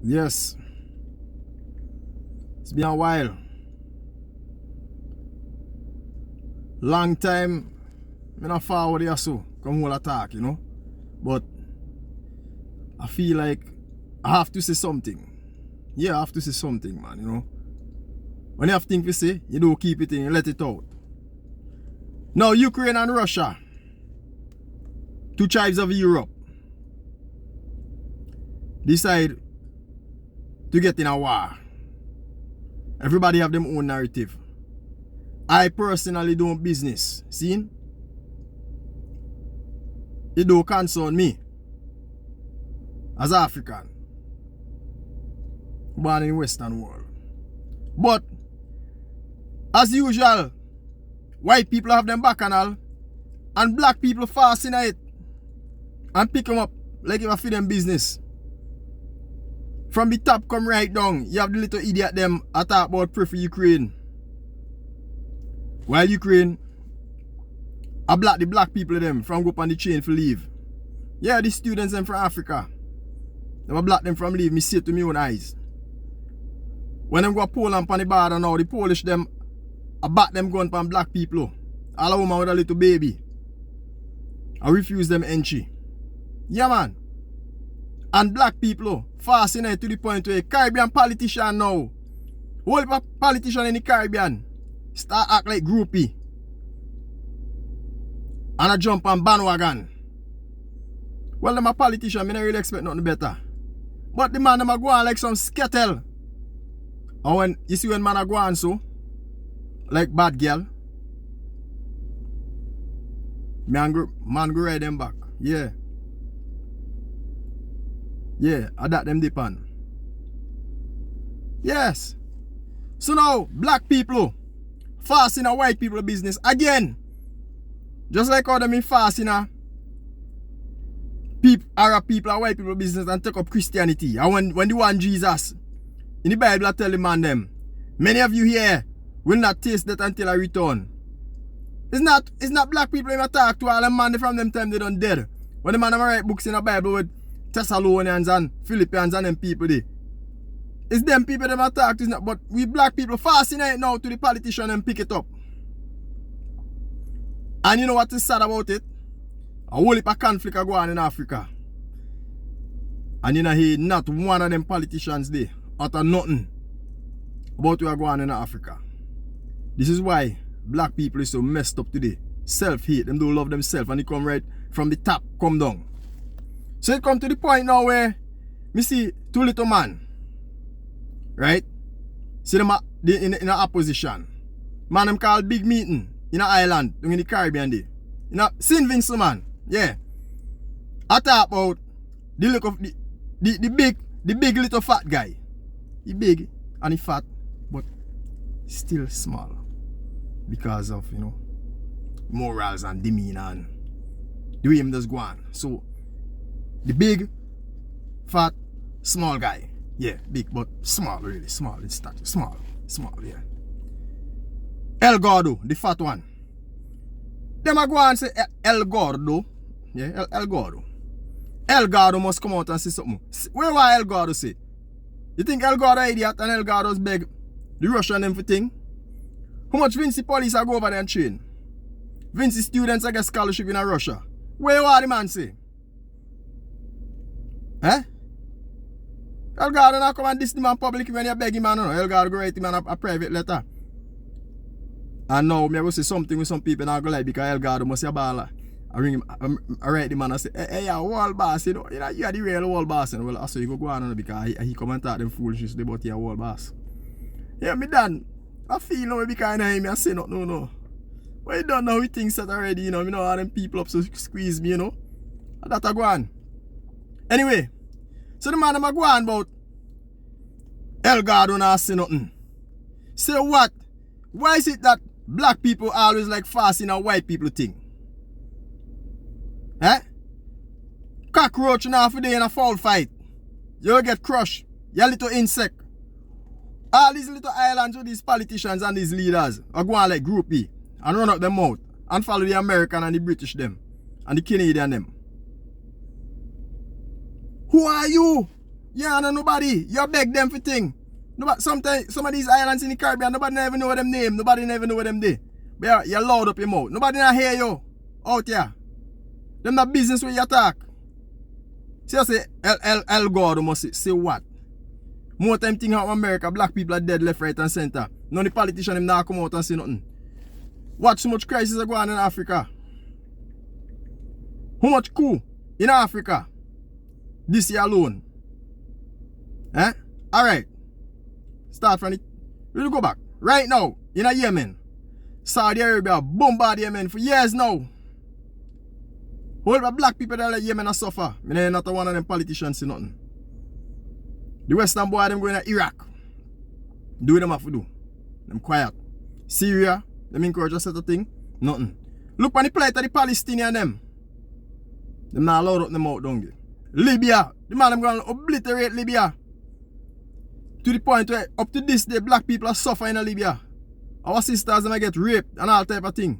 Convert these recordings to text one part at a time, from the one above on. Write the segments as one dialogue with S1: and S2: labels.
S1: Yes. It's been a while. Long time I not forward here so come all attack, you know. But I feel like I have to say something. Yeah, I have to say something, man, you know. When you have things to say, you don't keep it in, you let it out. Now Ukraine and Russia, two tribes of Europe, decide to get in a war. Everybody have their own narrative. I personally don't business. See? It don't concern me. As African. Born in the Western world. But as usual, white people have them back and all. And black people fascinate it. And pick them up like if I feed them business. From the top come right down. You have the little idiot them I talk about pray for Ukraine. While Ukraine, the black people them from go up on the train for leave. Yeah, the students them from Africa. They block them from leave. Me see it to my own eyes. When them go to Poland on the border now, the Polish them back them gun from black people. All a woman with a little baby. I refuse them entry. Yeah, man. And black people fascinated to the point where Caribbean politician now, whole politician in the Caribbean start act like groupie. And I jump on bandwagon. Well, them a politician, I don't really expect nothing better. But the man them a go on like some skettle. And when you see when man a go on so, like bad girl, man go ride them back. Yeah. Yeah, I that them dip on. Yes. So now, black people fast in a white people business again. Just like how them in fast in a Arab people and white people business and take up Christianity. And when the one Jesus, in the Bible I tell the man them, many of you here will not taste that until I return. It's not black people in talk to all them man from them time they done dead. When the man them write books in the Bible with Thessalonians and Philippians and them people there. It's them people that talk to, but we black people fascinate now to the politician and pick it up. And you know what is sad about it? A whole heap of conflict go on in Africa. And you know hear not one of them politicians there utter nothing about what going on in Africa. This is why black people is so messed up today. Self-hate, them don't love themselves and they come right from the top, come down. So it come to the point now where me see two little man, right? See them in a opposition. Man them called big meeting in an island in the Caribbean there. In a St. Vincent man, yeah. I talk about the look of the big little fat guy. He big and he fat, but still small because of morals and demeanor and the way him does go on. So the big, fat, small guy. Yeah, big but small, really. Small in stature. Small, yeah. El Gordo, the fat one. Them a go and say El Gordo. Yeah, El Gordo. El Gordo must come out and say something. Where will El Gordo say? You think El Gordo idiot and El Gordo's beg the Russian them for thing? How much Vinci police are go over there and train? Vinci students get scholarship in Russia. Where will the man say? Eh? El Gordo not come and diss the man public when you beg him, man. El Gordo go write him a private letter. And now me go say something with some people not go like because El Gordo must be a baller. I ring him, I write the man and say, hey, yeah, wall boss, you are the real wall boss. And well, so you go on because he come and talk them foolishness about your wall boss. Yeah, me done. I feel now because of him, I say no. Well, you don't know he thinks that already, you know how them people up so squeeze me, And that I go on. Anyway, so the man I'm go on about El Gordo not say nothing. Say what? Why is it that black people always like fasting a white people thing? Eh? Cockroach now for day in a foul fight. You'll get crushed. You little insect. All these little islands with these politicians and these leaders are going like groupie and run up them mouth and follow the American and the British them and the Canadian them. Who are you? Yeah, no nobody. You beg them for thing. Nobody, sometimes some of these islands in the Caribbean, nobody never know them name. Nobody never know them day. But you're loud up your mouth. Nobody not hear you out here. Them not business where you talk. See, I say El God must say what? More time thing out in America, black people are dead left, right, and center. None of the politicians them not come out and say nothing. Watch so much crisis are going on in Africa. How much coup in Africa this year alone? Eh? Alright. Start from it. We'll go back. Right now, in Yemen, Saudi Arabia bombard Yemen for years now. All the black people that let Yemen suffer. I mean, not one of them politicians say nothing. The Western boy them going to Iraq. Do what them have to do. Them quiet. Syria, them encourage a set of thing. Nothing. Look on the plight of the Palestinian them. Them not allowed up them out down there. Libya. The man them going to obliterate Libya. To the point where up to this day black people are suffering in Libya. Our sisters them get raped and all type of thing.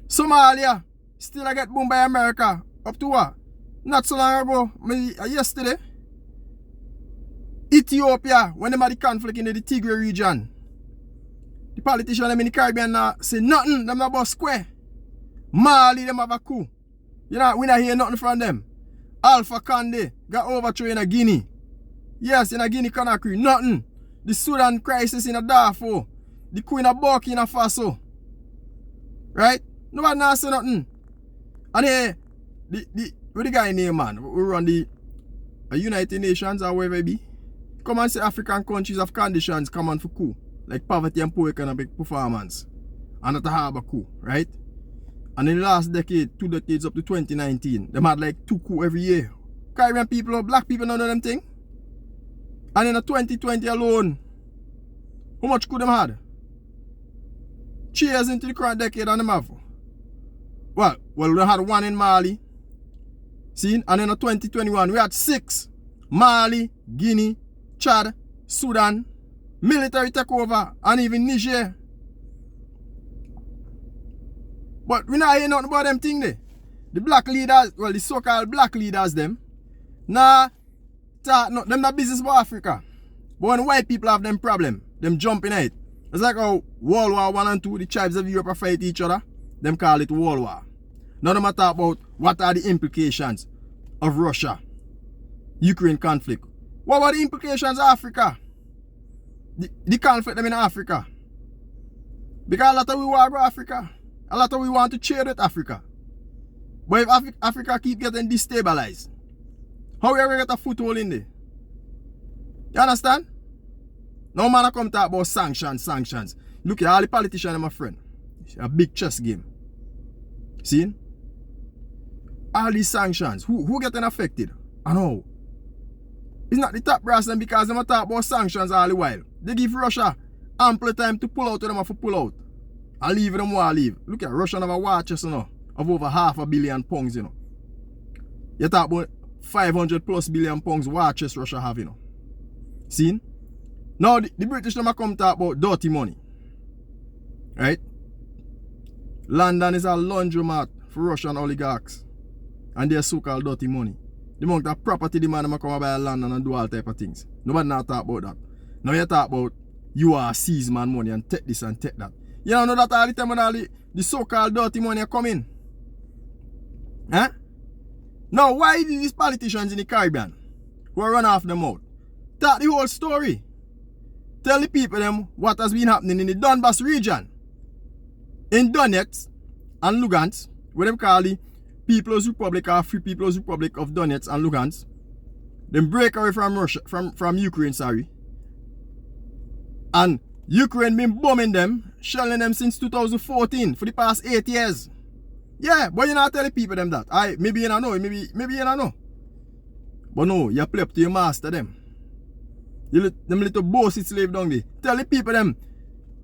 S1: Somalia still I get bombed by America. Up to what? Not so long ago. Yesterday. Ethiopia, when they had the conflict in the Tigray region. The politicians them in the Caribbean now say nothing. Them not about square. Mali them have a coup. You know, we not hear nothing from them. Alpha Conde got overthrown in Guinea. Yes, in Guinea Conakry. Nothing. The Sudan crisis in Darfur. The coup in Burkina Faso. Right? Nobody not say nothing. And what the guy name, man? We run the United Nations or wherever it be. Come and say African countries have conditions come on for coup. Like poverty and poor economic performance. And at a harbor coup, right? And in the last decade, 2 decades up to 2019, them had like 2 coups every year. Caribbean people or black people don't know them thing. And in the 2020 alone, how much coup them had? 3 years into the current decade and them have. Well, we had 1 in Mali. See? And in the 2021, we had 6. Mali, Guinea, Chad, Sudan, military takeover, and even Niger. But we not hear nothing about them thing there. The black leaders, well, the so-called black leaders them, nah, them not business about Africa. But when white people have them problem, them jumping at it. It's like how World War 1 and 2, the tribes of Europe fight each other, them call it World War. Now them talk about what are the implications of Russia-Ukraine conflict. What about the implications of Africa? The conflict them in Africa. Because a lot of we want to go to Africa. A lot of we want to trade with Africa. But if Africa keep getting destabilized, how we ever get a foothold in there? You understand? No man come talk about sanctions. Look at all the politicians, my friend. It's a big chess game. See? All these sanctions. Who getting affected? And how? It's not the top brass them because they talk about sanctions all the while. They give Russia ample time to pull out when they have to pull out. And leave them while leave. Look at Russia have a war chest, you know, of over £500 billion, you know. You talk about 500+ billion pounds war chest Russia have, you know. See? Now the British never come talk about dirty money. Right? London is a laundromat for Russian oligarchs. And their so-called dirty money. The amount of property demand them come buy London and do all type of things. Nobody not talk about that. Now you talk about you are seize man money and take this and take that. You don't know that all the time when all the so-called dirty money come in. Huh? Now why did these politicians in the Caribbean who are run off them out talk the whole story? Tell the people them what has been happening in the Donbass region. In Donetsk and Lugansk, what them call the People's Republic or Free People's Republic of Donetsk and Lugansk. Them break away from Russia, from Ukraine, sorry. And Ukraine been bombing them, shelling them since 2014 for the past 8 years. Yeah, but you not tell the people them that. Maybe you don't know, maybe you don't know. But no, you play up to your master them. Them little bossy slave down there. Tell the people them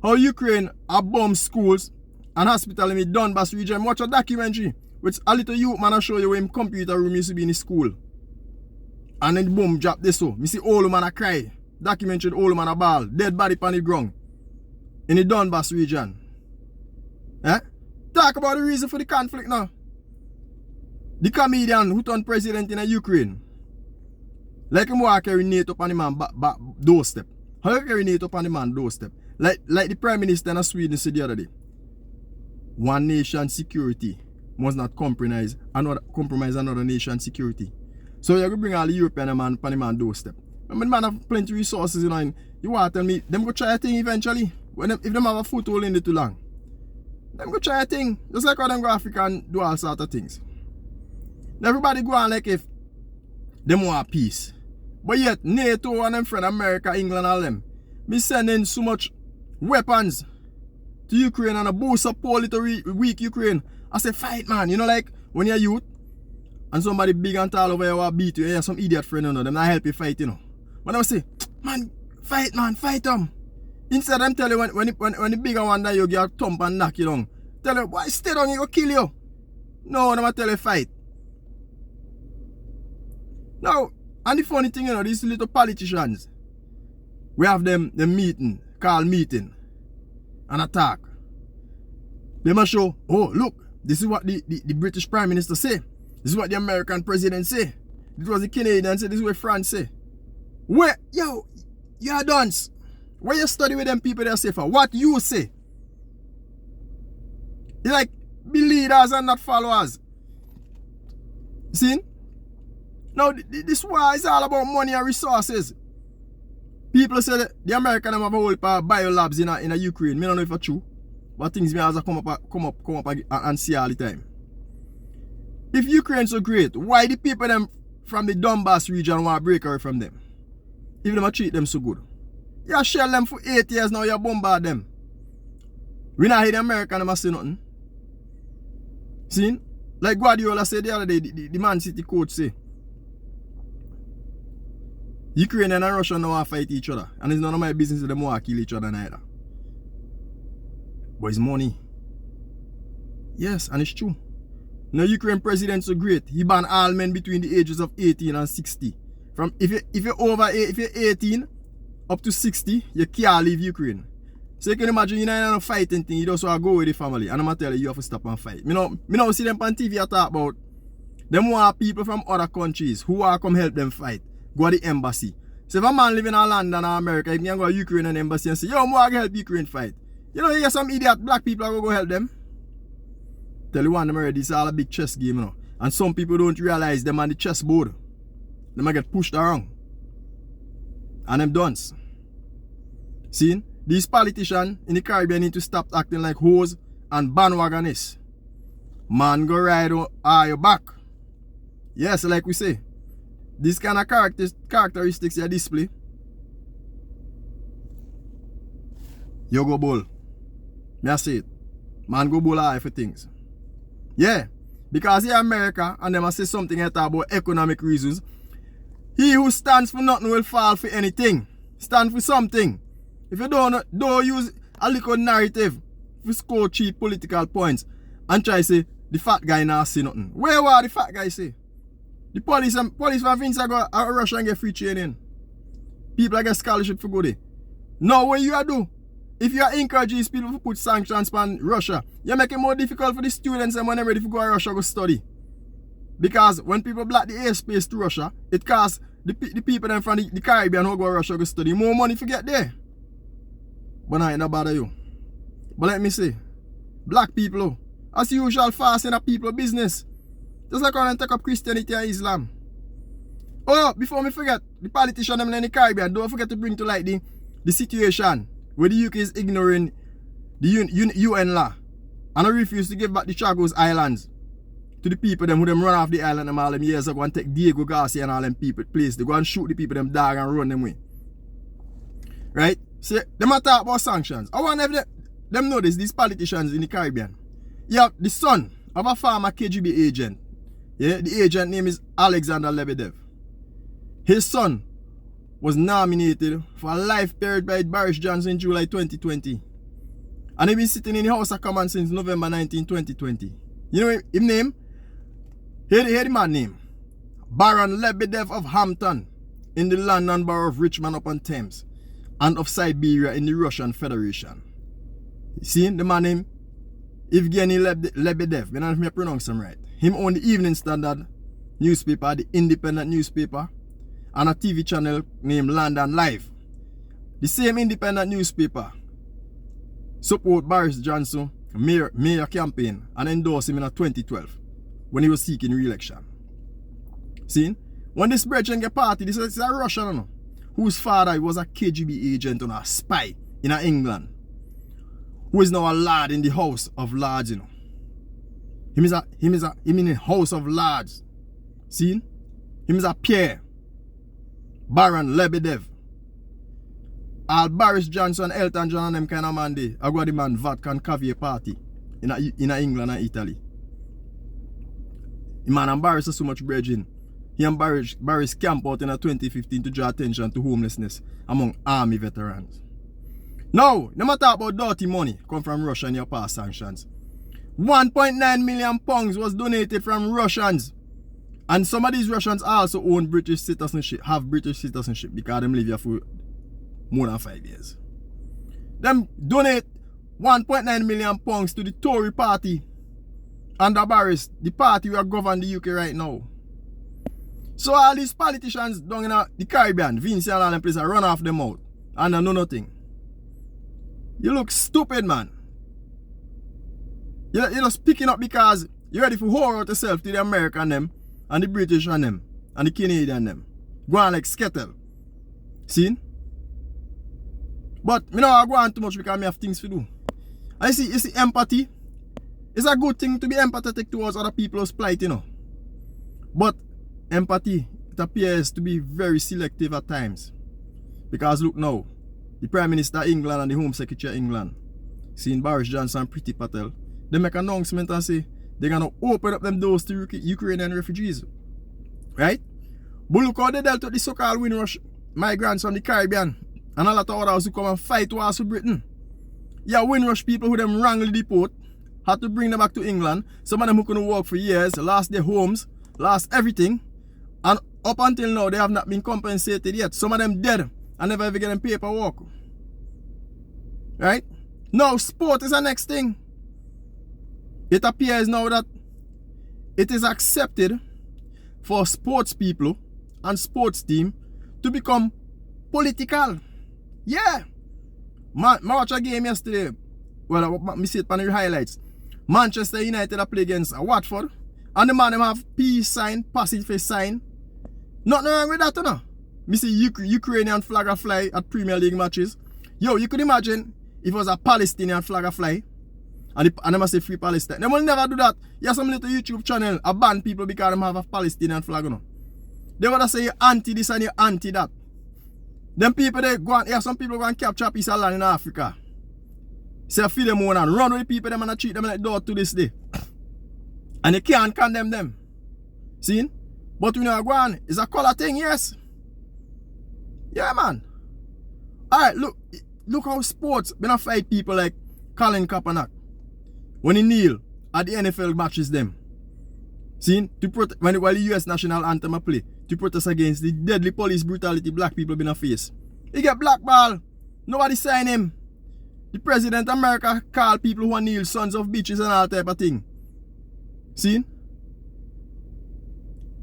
S1: how Ukraine have bombed schools and hospitals in the Donbass region. Watch a documentary which a little youth man will show you where him computer room used to be in the school. And then the bomb drop this so. Me see old man a cry. Documentary the old man a ball. Dead body on the ground. In the Donbass region. Eh? Talk about the reason for the conflict now. The comedian who turned president in Ukraine. Like him walk carry NATO upon the man back doorstep. How you carry NATO upon the man doorstep? Like the Prime Minister in Sweden said the other day. One nation security must not compromise another nation's security. So you go bring all the European man upon the man doorstep. I mean, man have plenty of resources, you know, and you want to tell me, them go try a thing eventually. If them have a foothold in it too long. Them go try a thing. Just like how them go Africa and do all sort of things. Everybody go on like if them want peace. But yet, NATO and them friend America, England, all them, be sending so much weapons to Ukraine and a boost up poor little weak Ukraine. I say, fight, man. You know, like when you're youth and somebody big and tall over here will beat you, you have some idiot friend, you know, them not help you fight, you know. But I say, man, fight them. Instead, them tell you when the bigger one that you get a thump and knock you down. Tell you, boy, stay down, he go kill you. No, I'm tell you, fight. Now, and the funny thing, you know, these little politicians, we have them meeting, call meeting, and attack. They must show, oh, look, this is what the British Prime Minister say. This is what the American President say. This was the Canadian say, this is what France say. Where, yo, you are dunce. Where you study with them people that say for what you say. You like, be leaders and not followers. See? Now, this war is all about money and resources. People say that the American have a whole biolabs in a Ukraine. I don't know if it's true. But things may as come up and see all the time. If Ukraine so great, why the people them from the Donbass region want to break away from them? If them treat them so good. You shell them for 8 years now, you bombard them. We not hear the American them say nothing. See? Like Guardiola said the other day, the Man City coach say, Ukraine and Russia now want to fight each other. And it's none of my business if they want to kill each other neither. But it's money. Yes, and it's true. Now Ukraine president so great, he banned all men between the ages of 18 and 60. From if you're 18 up to 60, you can't leave Ukraine. So you can imagine you're not in a fighting thing, you just want to go with the family. And I'm going to tell you, you have to stop and fight. Me now see them on TV talk about them want people from other countries who want to come help them fight. Go to the embassy. So if a man living in London or America, he can go to Ukraine and embassy and say, yo, I'm going to help Ukraine fight. You know, you hear some idiot black people are going to go help them. Tell you one, them already, it's all a big chess game, you know. And some people don't realize them on the chessboard. They might get pushed around. And them dunce. See? These politicians in the Caribbean need to stop acting like hoes and bandwagonists. Man go ride on your back. Yes, like we say. These kind of characteristics you display. You go bull. Me I say it. Man go bull high for things. Yeah. Because here America and them I say something about economic reasons. He who stands for nothing will fall for anything. Stand for something. If you don't use a little narrative to score cheap political points and try to say the fat guy not say nothing. Where were the fat guy say? The police from Vince go to Russia and get free training. People get scholarship for go there. Now what you do? If you encourage these people to put sanctions on Russia, you make it more difficult for the students and when they're ready to go to Russia to study. Because when people block the airspace to Russia, it costs the people then from the Caribbean who go to Russia to study more money to get there. But I ain't not bother you. But let me say, black people, as usual, fast in a people business. Just like when I take up Christianity and Islam. Oh, before me forget, the politicians in the Caribbean, don't forget to bring to light the situation where the UK is ignoring the UN law and I refuse to give back the Chagos Islands to the people them who them run off the island them all them years ago and take Diego Garcia and all them people place. They go and shoot the people them dog and run them away. Right? So them a talk about sanctions. I want them know this, these politicians in the Caribbean. You have the son of a former KGB agent. Yeah, the agent name is Alexander Lebedev. His son was nominated for a life period by Boris Johnson in July 2020. And he's been sitting in the House of Commons since November 19, 2020. You know his name? Hear the man name. Baron Lebedev of Hampton in the London borough of Richmond upon Thames and of Siberia in the Russian Federation. See the man name? Evgeny Lebedev. I don't know if I pronounce him right. Him own the Evening Standard newspaper, the Independent newspaper, and a TV channel named London Live. The same independent newspaper support Boris Johnson mayor campaign and endorse him in 2012 when he was seeking re-election. See? When this brethren get party, this is a Russian, no? Whose father was a KGB agent and a spy in England, who is now a lord in the House of Lords, you know. Him in the House of Lords. See? Him is a Pierre Baron Lebedev. All Boris Johnson, Elton John and them kind of man there. I got the man Vatican caviar party in England and Italy. The man embarrassed so much brethren. He and Boris camp out in 2015 to draw attention to homelessness among army veterans. Now, no matter about dirty money come from Russia and your past sanctions. 1.9 million pounds was donated from Russians. And some of these Russians also own British citizenship, have British citizenship because them live here for more than 5 years. Them donate 1.9 million pounds to the Tory party under Boris, the party we are govern the UK right now. So all these politicians down in the Caribbean, Vince and all them places, run off them out and they know nothing. You look stupid, man. You're just picking up because you're ready for whore out yourself to the American them and the British and them and the Canadian them. Go on like skettle. See? But me not go on too much because I have things to do. I see, you see, empathy. It's a good thing to be empathetic towards other people's plight, you know. But empathy, it appears to be very selective at times. Because look now, the Prime Minister of England and the Home Secretary of England, seeing Boris Johnson and Priti Patel, they make an announcement and say they're going to open up them doors to Ukrainian refugees. Right? But look how they dealt with the so-called Windrush migrants from the Caribbean and a lot of others who come and fight wars for Britain. Yeah, Windrush people who them wrongly deport, had to bring them back to England. Some of them who couldn't work for years, lost their homes, lost everything. And up until now, they have not been compensated yet. Some of them dead and never ever get them paperwork. Right? Now, sport is the next thing. It appears now that it is accepted for sports people and sports team to become political. Yeah. I watched a game yesterday. Well, I see it on the highlights. Manchester United are play against Watford. And the man them have peace sign, pacifist sign. Nothing wrong with that, you know. I see Ukrainian flag a fly at Premier League matches. Yo, you could imagine if it was a Palestinian flag a fly. And they must say free Palestine. They will never do that. You have some little YouTube channel a ban people because they have a Palestinian flag, you know. They want to say you're anti this and you're anti that. Them people they go and, yeah, some people go and capture a piece of land in Africa. Say feed them one and run with the people them and treat them like dog to this day. And you can't condemn them. See? But we know go on, it's a color thing, yes. Yeah, man. Alright, look how sports gonna fight people like Colin Kaepernick when he kneel at the NFL matches them. See? While the US national anthem play to protest against the deadly police brutality black people been a face. He get blackball. Nobody sign him. The president of America call people who kneel sons of bitches and all type of thing. See?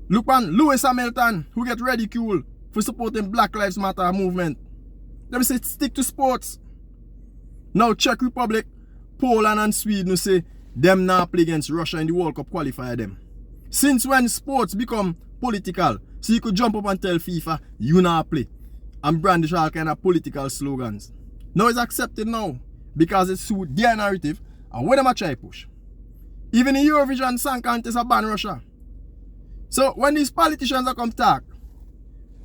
S1: Look on Lewis Hamilton, who get ridiculed for supporting Black Lives Matter movement. Them say stick to sports. Now Czech Republic, Poland and Sweden who say them now play against Russia in the World Cup qualifier them. Since when sports become political, so you could jump up and tell FIFA, you now play, and brandish all kind of political slogans. Now it's accepted now, because it suits their narrative, and when them a try push. Even in Eurovision Song Contest a ban Russia. So when these politicians are come talk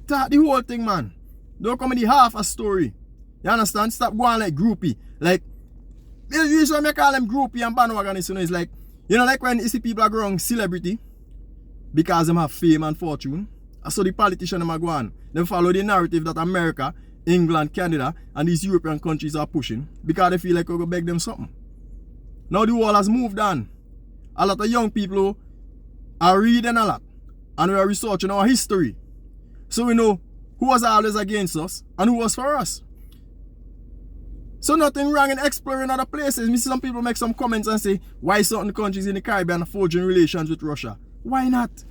S1: the whole thing, man. Don't come in the half a story. You understand? Stop going like groupie. Like, usually I call them groupie and bandwagonists, you know, it's like, you know, like when you see people are growing celebrity because them have fame and fortune. So the politicians are going, they follow the narrative that America, England, Canada, and these European countries are pushing because they feel like we're going to beg them something. Now the world has moved on. A lot of young people are reading a lot and we are researching our history. So we know who was always against us and who was for us. So nothing wrong in exploring other places. Me see some people make some comments and say, why certain countries in the Caribbean are forging relations with Russia? Why not?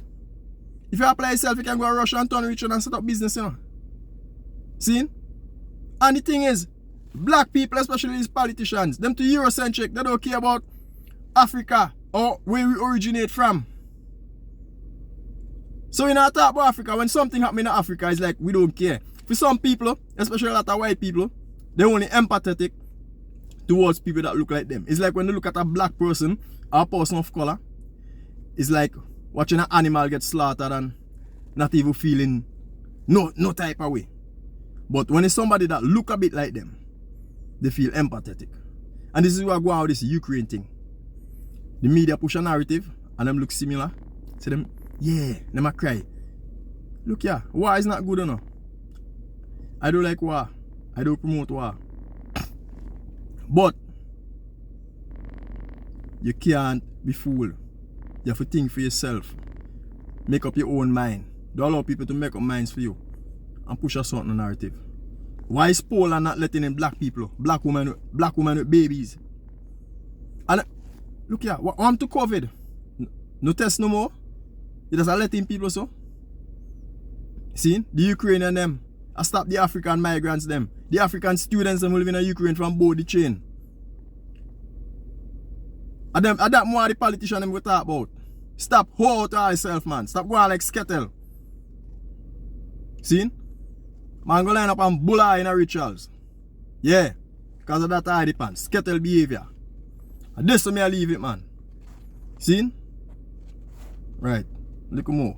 S1: If you apply yourself, you can go to Russia and turn rich and set up business, you know. See? And the thing is, black people, especially these politicians, them too Eurocentric, they don't care about Africa or where we originate from. So when I talk about Africa, when something happens in Africa, it's like we don't care. For some people, especially a lot of white people, they're only empathetic towards people that look like them. It's like when they look at a black person or a person of color, it's like watching an animal get slaughtered and not even feeling no type of way. But when it's somebody that look a bit like them, they feel empathetic. And this is where I go out with this Ukraine thing. The media push a narrative and them look similar. So them, yeah, them a cry. Look here, war is not good enough. I don't like war. I don't promote war. But you can't be fooled. You have to think for yourself. Make up your own mind. Don't allow people to make up minds for you and push a certain narrative. Why is Poland not letting in black people, black women with babies? And look here, what I'm to COVID? No test no more. You just letting people so. See, the Ukrainian them, I stop the African migrants them, the African students them who live in Ukraine from board the chain. And that more the politician them we talk about. Stop hold to yourself, man. Stop going like skettle. See? Man go line up and bulla in a rituals. Yeah. Because of that ID pan. Skettle behavior. And this to me I leave it, man. See? Right. Look more.